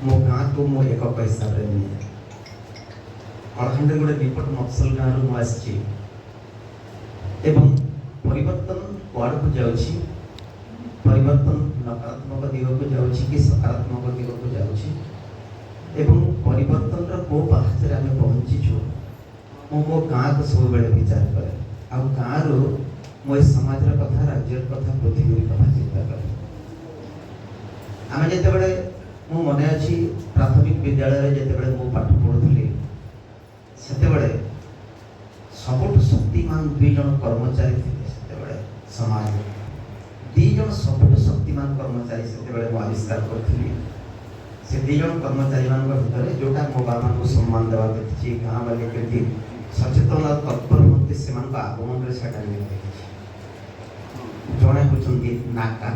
मो गाँ को मो एक हिसाब से नहीं अलखंड गोटे विपट मफसल गाँव रु आसी परिवर्तन कुआड़ को जाऊँगी परिवर्तन नकारात्मक दिग को जाऊँगी कि सकारात्मक दिग को जाऊँगी परिवर्तन को पाहचरे आम पहुँचीचु मो गाँ को सब बेले विचार करे आ गाँ रु मो समाज कथा राज्य कथा पृथ्वी कथा चिंता करे आम जिते मो मन अच्छी प्राथमिक विद्यालय जिते मो पाठ पढ़ुली से सबुठ शक्तिमान दुई जन कर्मचारी थे समाज दी जन सबुठ शक्तिमान कर्मचारी से आविष्कार करी से दी जन कर्मचारी मान भर जोटा मो बाबा को सम्मान देवा देखी गाँव वाले केमती सचेतन और तत्पर होते से आगमन में जड़े होती नाका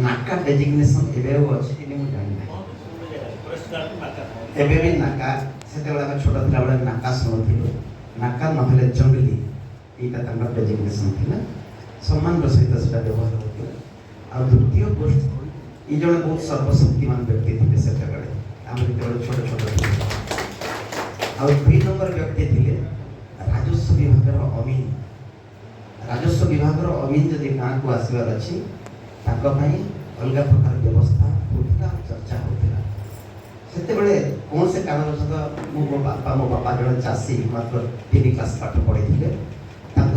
नाका डेजिग्नेशन एवं अच्छी कि मुझे जानी एवं भी नाका से छोट था बेले नाका शुणुलु नाका ना जंगली यहाँ डेजिग्नेशन थी सम्मान सहित से व्यवहार होता आ द्वितीय गोष्ठी ये जड़े बहुत सर्वशक्तिमान व्यक्ति थे से आम जो छोट छोट आ दुई नंबर व्यक्ति थे राजस्व विभाग अमीन राजस्व विभाग अमीन जदि गाँव को आसबार अच्छी अलग प्रकार व्यवस्था होता चर्चा होता से कौन से कारण मो बापा जड़े चाषी मात्र 3 क्लास पाठ पढ़ी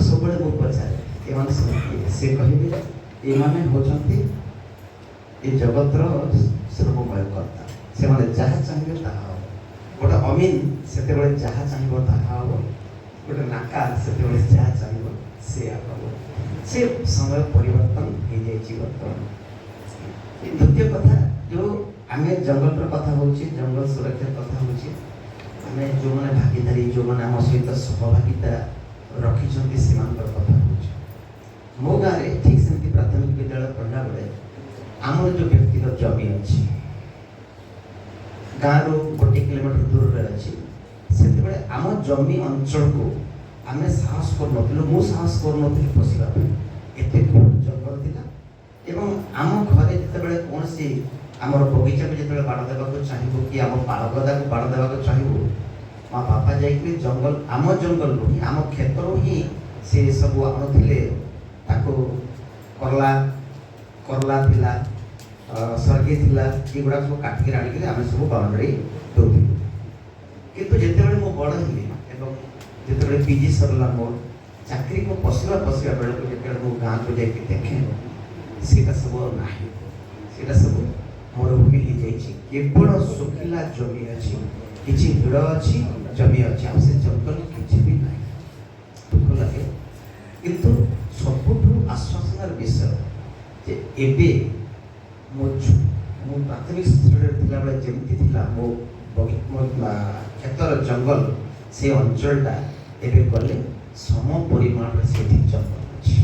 सब मुझे पचारे से कहे ये होती ये जगतर सर्वमय कर्ता से जहाँ चाहिए ताहा गोटे अमीन से जहाँ चाहिए ताहा हम गोटे नाका से जहाँ चाहिए से हम से समय परिवर्तन हो जाए बर्तमान द्वितीय कथा जो आम जंगल कथा हो जंगल सुरक्षा कथा हो जो मैंने भागीदारी जो मैंने आम सहित सहभागिता रखी से कथा हो मो गाँव में ठीक से प्राथमिक विद्यालय पढ़ला बेले आमर जो व्यक्तिगत जमी अच्छी गाँव रू 1 किलोमीटर दूर अच्छी से आम जमी अंचल को आम साहस कर मु साहस कर पशिया एत जंगल था आम घरे जिते कौन सी आम बगीचा को जो बाड़ देवा चाहबू कि आम पालगदा को बाड़ देवा चाहबू माँ बापा जाइए जंगल आम जंगल ही आम क्षेत्र ही से सब आणुले करला करला थिला सर्गे थिला ये सब काटिक आनिक आम सब बाउंड्री दौलू कितु जिते मो बड़ हली जिते पीजी सरला मोर चाकरी को पशिया बेल को जो मो गाँ को जाकि देखे सीटा सब ना सब मरुभूमि हो जाए केवल सुखिला जमी अच्छी किसी हिड़ अच्छी जमी अच्छी आ जंगल किसी भी ना दुख लगे किंतु सबुठ आश्वासनार विषय जे एबे मो प्राथमिक स्तर बेले जमी मो क्षेत्र जंगल से अंचलटा एबे गले सम परिमाण से जंगल अच्छी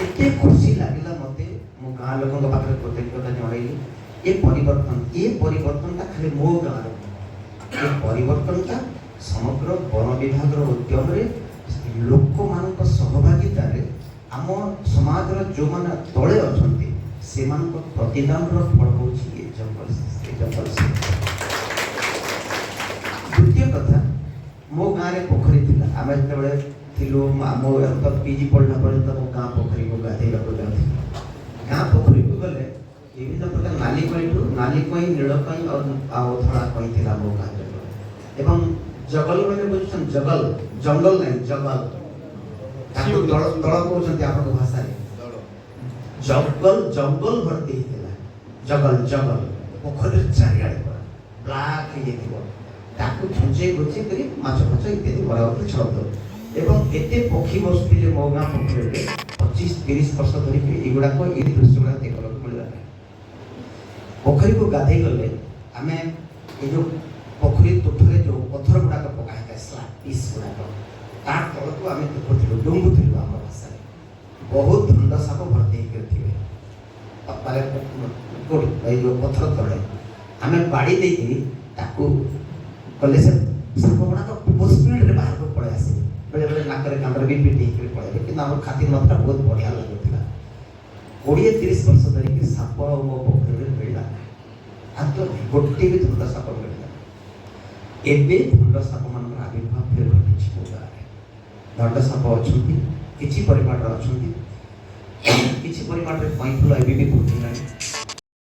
एते खुशी लगे मत मो गाँ लोक पाखे कृतज्ञता जनइली ये परिवर्तनटा खाली मो गाँव ये परिवर्तनटा समग्र वन विभाग उद्यम लोक मान सहभागितार आम समाज जो मैंने तले अच्छा से प्रतिदान फल हूँ जंगल से द्वितीय कथा मो गाँव में पोखरी थी आम जो मो पीजी पढ़ला पर्यटन मो गाँ पोखरी को गाधेगा जाऊँ गाँ पोखरी को गले विभिन्न प्रकार नाली कई नील कई और धड़ा कई थी मो गाँव एवं जगल मैंने बुझुन जगल जंगल नहीं जगल दल कहते आप भाषा जंगल जंगल भर्ती होता जगल जगल पोखरी चारिड़े ब्लाक हो झुंझे घुचे कर माछ फाच इत्यादि बराबर छड़त एवं एते पक्षी बसुले मो गाँ पोखरी 25-30 वर्ष धरिक युवाक ये दृश्य गुड़ा देखा मिलला पोखरी को गाधे गले आम ये जो पोखरी तुठरे जो पत्थर गुड़ाक पकाए स्लाइस गुड़ाक तार तल को आम देखुलू डुंगुलू आम भाषा बहुत धंड साप भर्ती थे जो पत्थर तले आम बाड़ी देती कले से साप गुड़ाक बहुत स्पीड बाहर को पड़े आसे बेले बेले नाक कांडर भी पिटी पड़े कि खातिर मात्रा बहुत बढ़िया लगुला 20-30 वर्ष धरिकी साप मो पोखरी मिलला हाथ गोटे भी धुंड साप मिलला एबे धुंड साप मान आविर्भाव फिर घटी मो गाँव धंड साप अच्छा किसी परिमाण अच्छा किसी परिमाण में कईफुल एवं भी फुटिलानी